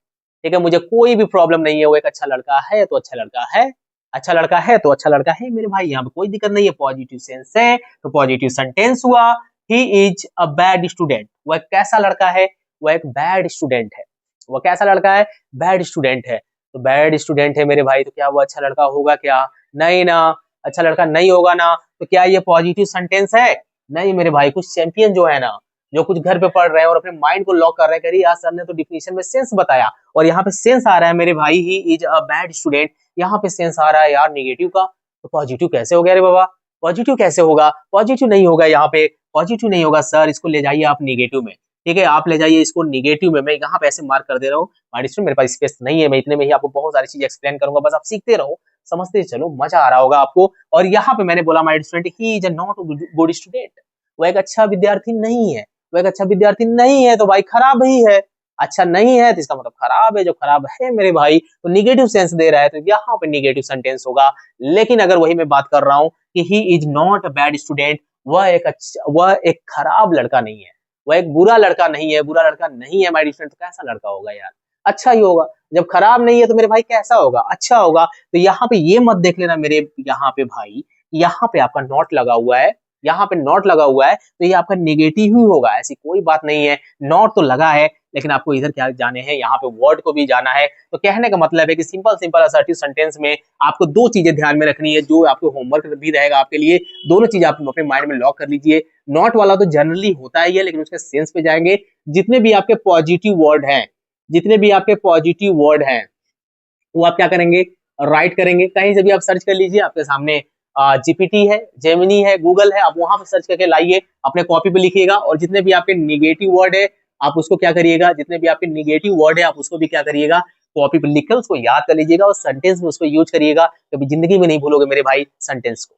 ठीक है, मुझे कोई भी प्रॉब्लम नहीं है, वो एक अच्छा लड़का है तो अच्छा लड़का है, अच्छा लड़का है तो अच्छा लड़का है मेरे भाई, यहाँ पे कोई दिक्कत नहीं है, पॉजिटिव सेंस है तो पॉजिटिव सेंटेंस हुआ। He is a bad student, वह कैसा लड़का है? वह एक बैड स्टूडेंट है। वह कैसा लड़का है? बैड स्टूडेंट है। तो बैड स्टूडेंट है मेरे भाई, तो क्या वो अच्छा लड़का होगा क्या? नहीं ना, अच्छा लड़का नहीं होगा ना, तो क्या ये पॉजिटिव सेंटेंस है? नहीं मेरे भाई, कुछ चैंपियन जो है ना, जो कुछ घर पे पढ़ रहे हैं और अपने माइंड को लॉक कर रहे हैं, कह रही यार सर ने तो डिफिनीशन में सेंस बताया और यहाँ पे सेंस आ रहा है मेरे भाई he is a bad student, यहाँ पे सेंस आ रहा है यार निगेटिव का, तो पॉजिटिव कैसे हो गया रे बाबा? पॉजिटिव कैसे होगा? पॉजिटिव नहीं होगा, यहाँ पे पॉजिटिव नहीं होगा सर, इसको ले जाइए आप निगेटिव में। ठीक है, आप ले जाइए इसको निगेटिव में, मैं यहाँ पे ऐसे मार्क कर दे रहा हूँ। मेरे पास स्पेस नहीं है, मैं इतने में ही आपको बहुत सारी चीजें एक्सप्लेन करूंगा, बस आप सीखते रहो, समझते चलो, मजा आ रहा होगा आपको। और यहाँ पे मैंने बोला my student he is not good student, वो एक अच्छा विद्यार्थी नहीं है। वो एक अच्छा विद्यार्थी नहीं है तो भाई खराब ही है। अच्छा नहीं है तो इसका मतलब खराब है, जो खराब है मेरे भाई तो निगेटिव सेंस दे रहा है, तो यहाँ पे निगेटिव सेंटेंस होगा। लेकिन अगर वही मैं बात कर रहा हूँ कि he is not a bad student, वह एक खराब लड़का नहीं है, वह एक बुरा लड़का नहीं है, बुरा लड़का नहीं है माय डियर फ्रेंड, तो कैसा लड़का होगा यार? अच्छा ही होगा। जब खराब नहीं है तो मेरे भाई कैसा होगा? अच्छा होगा। तो यहाँ पे ये मत देख लेना मेरे यहाँ पे भाई, यहाँ पे आपका नॉट लगा हुआ है, यहाँ पे नॉट लगा हुआ है, तो ये आपका नेगेटिव ही होगा, ऐसी कोई बात नहीं है। नॉट तो लगा है, लेकिन आपको इधर क्या जाने हैं, यहाँ पे वर्ड को भी जाना है। तो कहने का मतलब है कि सिंपल सिंपल असर्टिव सेंटेंस में आपको 2 चीजें ध्यान में रखनी है, जो आपके होमवर्क भी रहेगा आपके लिए। दोनों चीजें आप अपने माइंड में लॉक कर लीजिए। नॉट वाला तो जनरली होता ही है, लेकिन उसके सेंस पे जाएंगे। जितने भी आपके पॉजिटिव वर्ड हैं, जितने भी आपके पॉजिटिव वर्ड हैं, वो आप क्या करेंगे? राइट करेंगे। कहीं से भी आप सर्च कर लीजिए, आपके सामने जीपीटी है, जेमिनी है, गूगल है, आप वहां पर सर्च करके लाइए, अपने कॉपी पे लिखिएगा। और जितने भी आपके निगेटिव वर्ड है आप उसको क्या करिएगा, जितने भी आपके निगेटिव वर्ड है आप उसको भी क्या करिएगा, कॉपी पे लिखकर उसको याद कर लीजिएगा और सेंटेंस में उसको यूज करिएगा। कभी जिंदगी में नहीं भूलोगे मेरे भाई सेंटेंस को,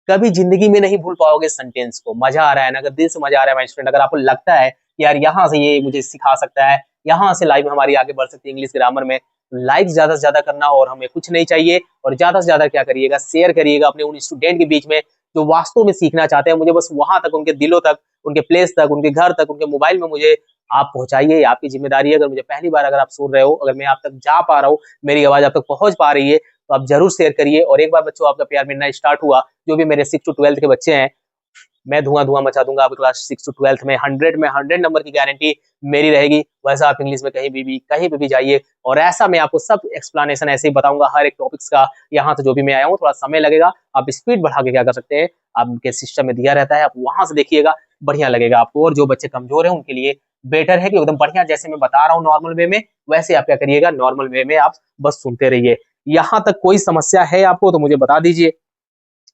कभी जिंदगी में नहीं भूल पाओगे सेंटेंस को। मजा आ रहा है ना? अगर दिल से मजा आ रहा है माय स्टूडेंट, अगर आपको लगता है कि यार यहाँ से ये मुझे सिखा सकता है, यहाँ से लाइफ हमारी आगे बढ़ सकती है इंग्लिश ग्रामर में, लाइक ज्यादा से ज्यादा करना और हमें कुछ नहीं चाहिए। और ज्यादा से ज्यादा क्या करिएगा, शेयर करिएगा अपने उन स्टूडेंट के बीच में जो वास्तव में सीखना चाहते हैं। मुझे बस वहां तक, उनके दिलों तक, उनके प्लेस तक, उनके घर तक, उनके मोबाइल में मुझे आप पहुंचाइए, आपकी जिम्मेदारी है। अगर मुझे पहली बार अगर आप सुन रहे हो, अगर मैं आप तक जा पा रहा हूँ, मेरी आवाज आप तक पहुंच पा रही है, तो आप जरूर शेयर करिए। और एक बार बच्चों आपका प्यार मिलना स्टार्ट हुआ, जो भी मेरे 6 to 12 के बच्चे हैं, मैं धुआं-धुआं मचा दूँगा आपकी क्लास 6 to 12th में। 100 में 100 नंबर की गारंटी मेरी रहेगी। वैसा आप इंग्लिश में कहीं पे भी जाइए और ऐसा मैं आपको सब एक्सप्लेनेशन ऐसे ही बताऊँगा हर एक टॉपिक्स का। यहाँ से जो भी मैं आया हूँ, थोड़ा समय लगेगा, आप स्पीड बढ़ा के क्या कर सकते हैं, आपके सिस्टम में दिया रहता है, आप वहाँ से देखिएगा, बढ़िया लगेगा आपको। और जो बच्चे कमज़ोर हैं उनके लिए बेटर है कि एकदम बढ़िया जैसे मैं बता रहा हूँ नॉर्मल वे में, वैसे आप क्या करिएगा, नॉर्मल वे में आप बस सुनते रहिए। यहाँ तक कोई समस्या है आपको तो मुझे बता दीजिए।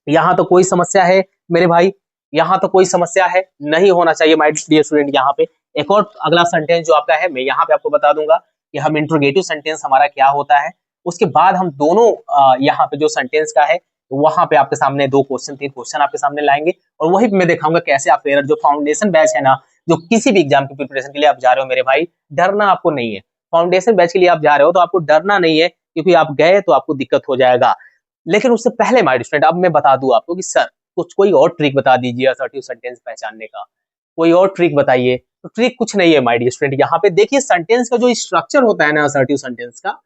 यहाँ तो कोई समस्या है मेरे भाई? यहाँ तो कोई समस्या है? नहीं होना चाहिए माय डियर स्टूडेंट। यहाँ पे एक और अगला सेंटेंस जो आपका है, मैं यहाँ पे आपको बता दूंगा कि हम इंट्रोगेटिव सेंटेंस हमारा क्या होता है। उसके बाद हम दोनों यहाँ पे जो सेंटेंस का है, वहां पे आपके सामने 2 क्वेश्चन 3 क्वेश्चन आपके सामने लाएंगे और वही मैं दिखाऊंगा कैसे आप फेयर जो फाउंडेशन बैच है ना, जो किसी भी एग्जाम की प्रिपरेशन के लिए आप जा रहे हो मेरे भाई, डरना आपको नहीं है। फाउंडेशन बैच के लिए आप जा रहे हो तो आपको डरना नहीं है, क्योंकि आप गए तो आपको दिक्कत हो जाएगा। लेकिन उससे पहले माय स्टूडेंट अब मैं बता दूं आपको कि सर कुछ कोई और ट्रिक बता दीजिए असर्टिव सेंटेंस पहचानने का, कोई और ट्रिक बताइए। तो ट्रिक कुछ नहीं है माय डियर स्टूडेंट, यहाँ पे देखिए सेंटेंस का जो स्ट्रक्चर होता है ना, असर्टिव सेंटेंस का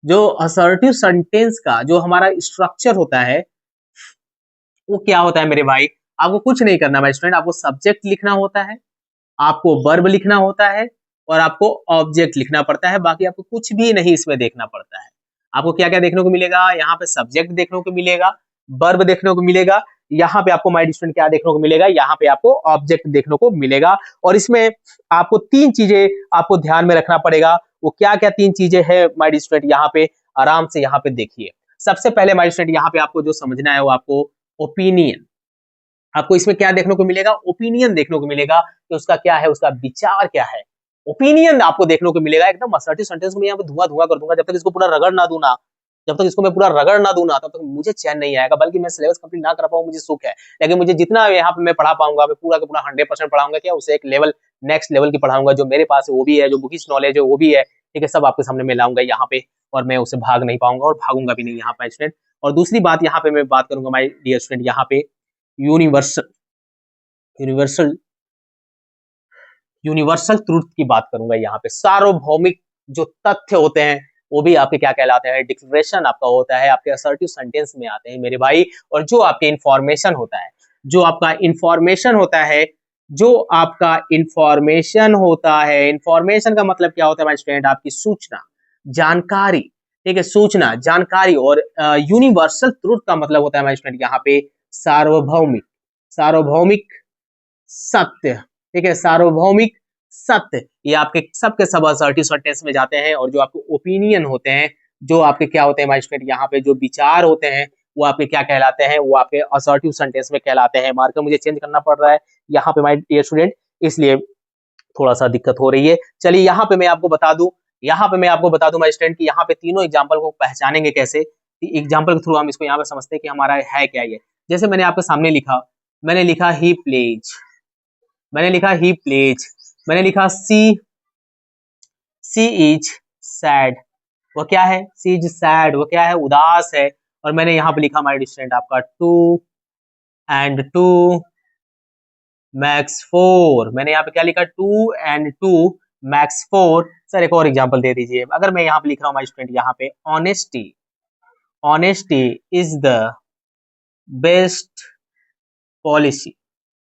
जो असर्टिव सेंटेंस का जो हमारा स्ट्रक्चर होता है वो क्या होता है मेरे भाई। आपको कुछ नहीं करना माय स्टूडेंट, आपको सब्जेक्ट लिखना होता है, आपको वर्ब लिखना होता है और आपको ऑब्जेक्ट लिखना पड़ता है, बाकी आपको कुछ भी नहीं इसमें देखना पड़ता है। आपको क्या क्या देखने को मिलेगा, यहाँ पे सब्जेक्ट देखने को मिलेगा, वर्ब देखने को मिलेगा, यहाँ पे आपको माय स्टूडेंट क्या देखने को मिलेगा, यहाँ पे आपको ऑब्जेक्ट देखने को मिलेगा। और इसमें आपको तीन चीजें आपको ध्यान में रखना पड़ेगा। वो क्या क्या तीन चीजें है माय स्टूडेंट, यहाँ पे आराम से यहाँ पे देखिए। सबसे पहले माय स्टूडेंट यहाँ पे आपको जो समझना है वो आपको ओपिनियन, आपको इसमें क्या देखने को मिलेगा, ओपिनियन देखने को मिलेगा कि उसका क्या है, उसका विचार क्या है। ओपिनियन आपको देखने को मिलेगा। एकदम असर्टिव सेंटेंस में यहाँ पे धुआं धुआं कर दूंगा, जब तक इसको पूरा रगड़ ना दूं ना, जब तक इसको मैं पूरा रगड़ ना दूं ना, तब तक मुझे चैन नहीं आएगा। बल्कि मैं सिलेबस कंप्लीट ना कर पाऊं मुझे सुख है, लेकिन मुझे जितना यहाँ पे मैं पढ़ा पाऊंगा, मैं पूरा का पूरा 100% पढ़ाऊंगा, क्या उसे एक लेवल नेक्स्ट लेवल की पढ़ाऊंगा। जो मेरे पास है वो भी है, जो बुकिश नॉलेज है वो भी है, ठीक है, सब आपके सामने मैं लाऊंगा यहाँ पे, और मैं उसे भाग नहीं पाऊंगा और भागूंगा भी नहीं यहाँ पे स्टूडेंट। और दूसरी बात यहाँ पे मैं बात करूंगा माय डियर स्टूडेंट, यहाँ पे यूनिवर्सल यूनिवर्सल यूनिवर्सल ट्रूथ की बात करूंगा। यहाँ पे सार्वभौमिक जो तथ्य होते हैं वो भी आपके क्या कहलाते हैं, डिक्लेरेशन आपका होता है, आपके असर्टिव सेंटेंस में आते हैं मेरे भाई। और जो आपके इंफॉर्मेशन होता है, जो आपका इंफॉर्मेशन होता है, जो आपका इंफॉर्मेशन होता है, इंफॉर्मेशन का मतलब क्या होता है माय स्टूडेंट, आपकी सूचना, जानकारी, ठीक है, सूचना, जानकारी। और यूनिवर्सल ट्रूथ का मतलब होता है माय स्टूडेंट यहाँ पे सार्वभौमिक, सार्वभौमिक सत्य, ठीक है, सार्वभौमिक सत्य। ये आपके सबके सब असर्टिव सेंटेंस में जाते हैं। और जो आपके ओपिनियन होते हैं, जो आपके क्या होते हैं माय स्टूडेंट, यहाँ पे जो विचार होते हैं वो आपके क्या कहलाते हैं, वो आपके असर्टिव सेंटेंस में कहलाते हैं। मार्कर मुझे चेंज करना पड़ रहा है यहाँ पे माय डियर स्टूडेंट, इसलिए थोड़ा सा दिक्कत हो रही है। चलिए यहाँ पे मैं आपको बता दूं, यहाँ पे मैं आपको बता दूं माय स्टूडेंट की यहाँ पे तीनों एग्जाम्पल को पहचानेंगे कैसे। एग्जाम्पल के थ्रू हम इसको यहाँ पे समझते हैं कि हमारा है क्या ये। जैसे मैंने आपके सामने लिखा, मैंने लिखा ही प्लेज, मैंने लिखा ही प्लेज, मैंने लिखा सी इज सैड, वो क्या है, सी इज सैड, वो क्या है, उदास है। और मैंने यहाँ पे लिखा माय स्टूडेंट आपका 2 and 2 मैक्स 4, मैंने यहाँ पे क्या लिखा 2 and 2 मैक्स 4। सर एक और एग्जांपल दे दीजिए। अगर मैं यहाँ पे लिख रहा हूँ माय स्टूडेंट यहाँ पे honesty, honesty is the best policy,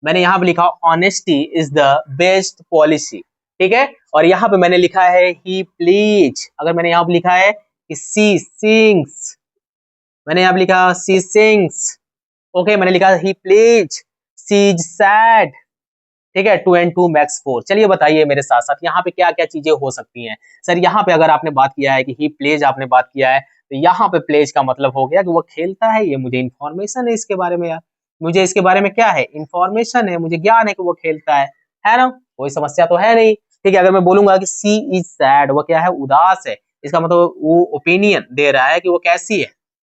मैंने यहाँ पे लिखा honesty is the best policy, ठीक है। और यहाँ पे मैंने लिखा है ही प्लीज, अगर मैंने यहाँ पे लिखा है कि सी सिंग्स, मैंने यहाँ पे लिखा सी सिंग्स, ओके, मैंने लिखा ही प्लीज, सी इज सैड, ठीक है, 2 and 2 मैक्स 4। चलिए बताइए मेरे साथ साथ यहाँ पे क्या क्या चीजें हो सकती हैं। सर यहाँ पे अगर आपने बात किया है कि ही प्लेज, आपने बात किया है, तो यहाँ पे प्लेज का मतलब हो गया कि वो खेलता है, ये मुझे इन्फॉर्मेशन है इसके बारे में यार, मुझे इसके बारे में क्या है, इन्फॉर्मेशन है, मुझे ज्ञान है कि वो खेलता है ना, कोई समस्या तो है नहीं, ठीक है। अगर मैं बोलूंगा कि सी इज सैड, वो क्या है, उदास है, इसका मतलब वो ओपिनियन दे रहा है कि वो कैसी है,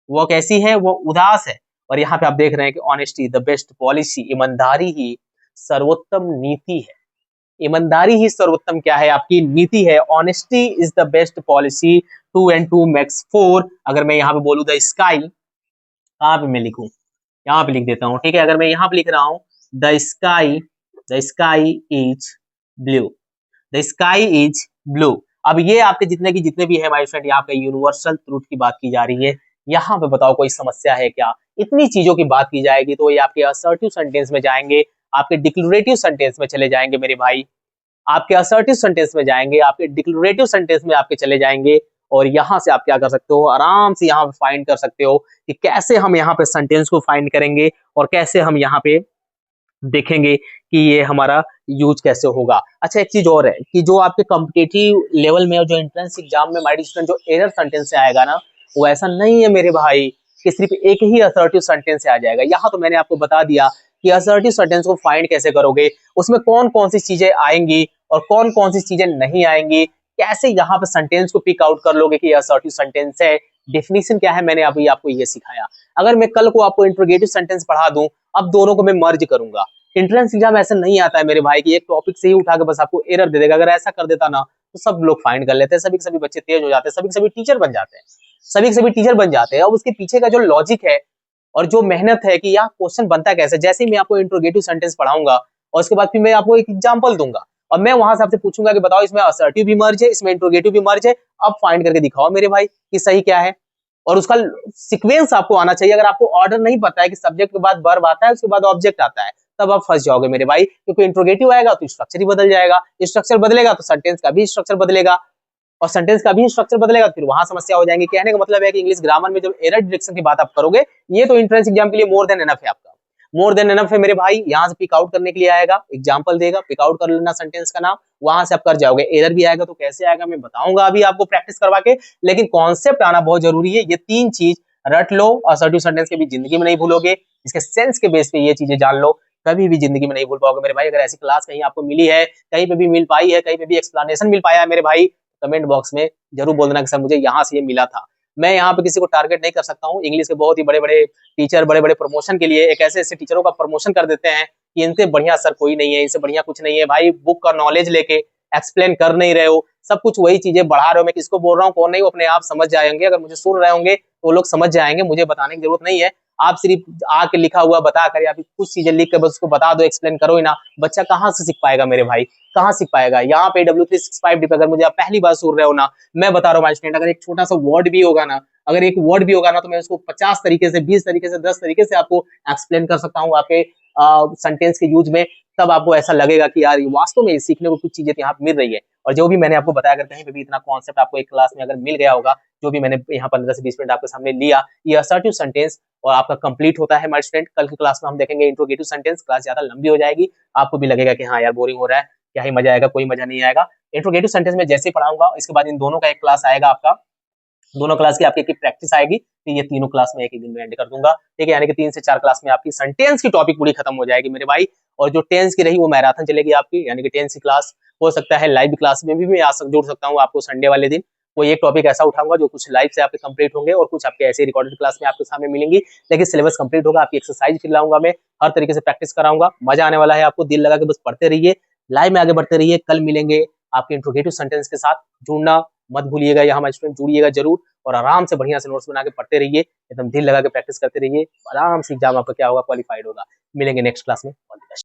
वो कैसी है, वो उदास है। और यहाँ पे आप देख रहे हैं कि ऑनेस्टी द बेस्ट पॉलिसी, ईमानदारी ही सर्वोत्तम नीति है, ईमानदारी ही सर्वोत्तम क्या है, आपकी नीति है। Honesty is the best policy, 2 and 2 max 4। अगर मैं यहाँ पे बोलूँ द स्काई, कहाँ पे मैं लिखूं, यहाँ पे लिख देता हूँ, ठीक है। अगर मैं यहाँ पे लिख रहा हूँ the sky is blue, the sky is blue. अब ये आपके जितने भी है माय फ्रेंड, यहाँ पे यूनिवर्सल ट्रूथ की बात की जा रही है। यहाँ पे बताओ कोई समस्या है क्या, इतनी चीजों की बात की जाएगी तो ये आपके असर्टिव सेंटेंस में जाएंगे, आपके डिक्लेरेटिव सेंटेंस में चले जाएंगे मेरे भाई, आपके असर्टिव सेंटेंस में जाएंगे, आपके डिक्लेरेटिव सेंटेंस में आपके चले जाएंगे। और यहाँ से आप क्या कर सकते हो, आराम से यहाँ पे फाइंड कर सकते हो कि कैसे हम यहाँ पे सेंटेंस को फाइंड करेंगे और कैसे हम यहाँ पे देखेंगे कि ये हमारा यूज कैसे होगा। अच्छा एक चीज और है कि जो आपके कॉम्पिटिटिव लेवल में और जो एंट्रेंस एग्जाम में माय स्टूडेंट जो एरर सेंटेंस से आएगा ना, वो ऐसा नहीं है मेरे भाई कि सिर्फ एक ही असर्टिव सेंटेंस से आ जाएगा। यहाँ तो मैंने आपको बता दिया कि असर्टिव सेंटेंस को फाइंड कैसे करोगे, उसमें कौन कौन सी चीजें आएंगी और कौन कौन सी चीजें नहीं आएंगी, कैसे यहाँ पे सेंटेंस को पिक आउट कर लोगे कि ये असर्टिव सेंटेंस है, डेफिनेशन क्या है, मैंने अभी आपको ये सिखाया। अगर मैं कल को आपको इंट्रोगेटिव सेंटेंस पढ़ा दूं, अब दोनों को मैं मर्ज करूंगा। एंट्रेंस एग्जाम ऐसा नहीं आता है मेरे भाई कि एक टॉपिक से ही उठा के बस आपको एरर दे देगा। अगर ऐसा कर देता ना तो सब लोग फाइंड कर लेते हैं, सभी के सभी बच्चे तेज हो जाते हैं, सभी के सभी टीचर बन जाते हैं, सभी के सभी टीचर बन जाते हैं। अब उसके पीछे का जो लॉजिक है और जो मेहनत है कि यह क्वेश्चन बनता कैसे, जैसे ही मैं आपको इंट्रोगेटिव सेंटेंस पढ़ाऊंगा और उसके बाद फिर मैं आपको एक एग्जांपल दूंगा और मैं वहां से आपसे पूछूंगा कि बताओ इसमें असर्टिव भी मर्ज है, इसमें इंट्रोगेटिव भी मर्ज है, अब फाइंड करके दिखाओ मेरे भाई कि सही क्या है। और उसका सीक्वेंस आपको आना चाहिए। अगर आपको ऑर्डर नहीं पता है कि सब्जेक्ट के बाद वर्ब आता है उसके बाद ऑब्जेक्ट आता है, तब आप फंस जाओगे मेरे भाई, क्योंकि इंट्रोगेटिव आएगा तो स्ट्रक्चर ही बदल जाएगा, स्ट्रक्चर बदलेगा तो सेंटेंस का भी स्ट्रक्चर बदलेगा और सेंटेंस का भी स्ट्रक्चर बदलेगा, फिर वहां समस्या हो जाएंगी। कहने का मतलब है कि इंग्लिश ग्रामर में जब एरर डिटेक्शन की बात आप करोगे, ये तो एंट्रेंस एग्जाम के लिए मोर देन एनफ है आपका, मोर देन एनफ है मेरे भाई। यहाँ से पिक आउट करने के लिए आएगा, एग्जाम्पल देगा, पिक आउट कर लेना सेंटेंस का नाम, वहां से आप कर जाओगे। एरर भी आएगा तो कैसे आएगा मैं बताऊंगा अभी आपको प्रैक्टिस करवा के, लेकिन कॉन्सेप्ट आना बहुत जरूरी है। ये तीन चीज रट लो, असर्टिव सेंटेंस के भी जिंदगी में नहीं भूलोगे, इसके सेंस के बेस पे ये चीजें जान लो, कभी भी जिंदगी में नहीं भूल पाओगे मेरे भाई। अगर ऐसी क्लास कहीं आपको मिली है, कहीं पे भी मिल पाई है, कहीं पे भी एक्सप्लेनेशन मिल पाया है मेरे भाई, कमेंट बॉक्स में जरूर बोल देना कि सर मुझे यहाँ से ये मिला था। मैं यहाँ पे किसी को टारगेट नहीं कर सकता हूँ। इंग्लिश के बहुत ही बड़े बड़े टीचर बड़े बड़े प्रमोशन के लिए एक ऐसे ऐसे टीचरों का प्रमोशन कर देते हैं कि इनसे बढ़िया सर कोई नहीं है, इनसे बढ़िया कुछ नहीं है भाई। बुक का नॉलेज लेके एक्सप्लेन कर नहीं रहे हो, सब कुछ वही चीजें बढ़ा रहे हो। मैं किसको बोल रहा हूँ कौन नहीं, वो अपने आप समझ जाएंगे। अगर मुझे सुन रहे होंगे तो वो लोग समझ जाएंगे, मुझे बताने की जरूरत नहीं है। आप सिर्फ आके लिखा हुआ बता कर या फिर कुछ चीजें लिख कर बस उसको बता दो, एक्सप्लेन करो ही ना, बच्चा कहाँ से सीख पाएगा मेरे भाई, कहाँ सीख पाएगा। यहाँ पे W365 पे अगर मुझे आप पहली बार सुन रहे हो ना, मैं बता रहा हूँ माय स्टूडेंट, अगर एक छोटा सा वर्ड भी होगा ना, अगर एक वर्ड भी होगा ना, तो मैं उसको 50 तरीके से, 20 तरीके से, 10 तरीके से आपको एक्सप्लेन कर सकता हूँ आपके सेंटेंस के यूज में। तब आपको ऐसा लगेगा कि यार वास्तव में सीखने को कुछ चीजें यहाँ पे मिल रही है। और जो भी मैंने आपको बताया, अगर कहीं पे भी इतना कॉन्सेप्ट आपको एक क्लास में अगर मिल गया होगा, जो भी मैंने यहाँ 15 से 20 मिनट आपके सामने लिया, ये असर्टिव सेंटेंस और आपका कंप्लीट होता है हमारे स्टूडेंट। कल की क्लास में हम देखेंगे इंट्रोगेटिव सेंटेंस। क्लास ज्यादा लंबी हो जाएगी, आपको भी लगेगा कि हाँ यार बोरिंग हो रहा है, क्या ही मजा आएगा, कोई मजा नहीं आएगा। इंट्रोगेटिव सेंटेंस में जैसे ही पढ़ाऊंगा, इसके बाद इन दोनों का एक क्लास आएगा आपका, दोनों क्लास की आपकी प्रैक्टिस आएगी, तो ये तीनों क्लास में एक ही दिन में एंड कर दूंगा। ठीक है, यानी कि 3 से 4 क्लास में आपकी सेंटेंस की टॉपिक पूरी खत्म हो जाएगी मेरे भाई। और जो टेंस की रही वो मैराथन चलेगी आपकी, यानी कि टेंस की क्लास हो सकता है लाइव क्लास में भी मैं जोड़ सकता हूँ आपको संडे वाले दिन। कोई एक टॉपिक ऐसा उठाऊंगा जो कुछ लाइव से आपके कंप्लीट होंगे और कुछ आपके ऐसे रिकॉर्डेड क्लास में आपके सामने मिलेंगी, लेकिन सिलेबस कंप्लीट होगा। आपकी एक्सरसाइज खिलाऊंगा मैं, हर तरीके से प्रैक्टिस कराऊंगा, मजा आने वाला है आपको। दिल लगा के बस पढ़ते रहिए, लाइव में आगे बढ़ते रहिए। कल मिलेंगे आपके इंट्रोगेटिव सेंटेंस के साथ, जुड़ना मत भूलिएगा, यहाँ हमारे स्टूडेंट जुड़िएगा जरूर और आराम से बढ़िया से नोट्स बना के पढ़ते रहिए, एकदम दिल लगा के प्रैक्टिस करते रहिए, आराम से एग्जाम आपका क्या होगा, क्वालिफाइड होगा। मिलेंगे नेक्स्ट क्लास में। All the best.